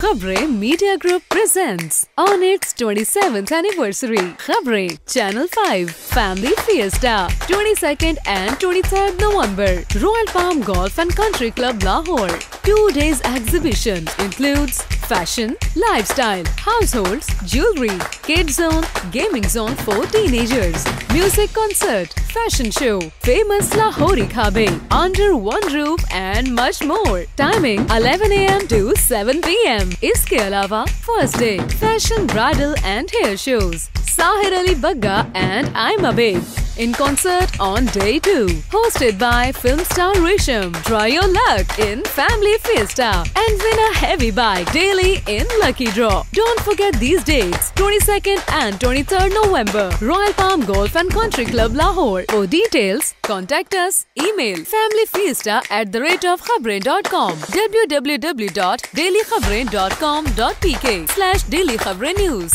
Khabrain Media Group presents on its 27th anniversary Khabrain Channel 5 Family Fiesta 22nd and 23rd November Royal Palm Golf and Country Club Lahore. 2 days exhibition includes fashion, lifestyle, households, jewelry, kids zone, gaming zone for teenagers, music concert, fashion show, famous Lahori Khabe under one roof and much more. Timing 11 a.m. to 7 p.m. इसके अलावा first day fashion, bridal and hair shows. Sahir Ali Bagga and I'm Abid in concert on day 2, hosted by film star Risham. Try your luck in Family Fiesta and win a heavy bike daily in Lucky Draw. Don't forget these dates: 22nd and 23rd November, Royal Palm Golf and Country Club Lahore. For details, contact us. Email familyfiesta@khabrain.com, www.dailykhabrain.com.pk/dailykhabrain news/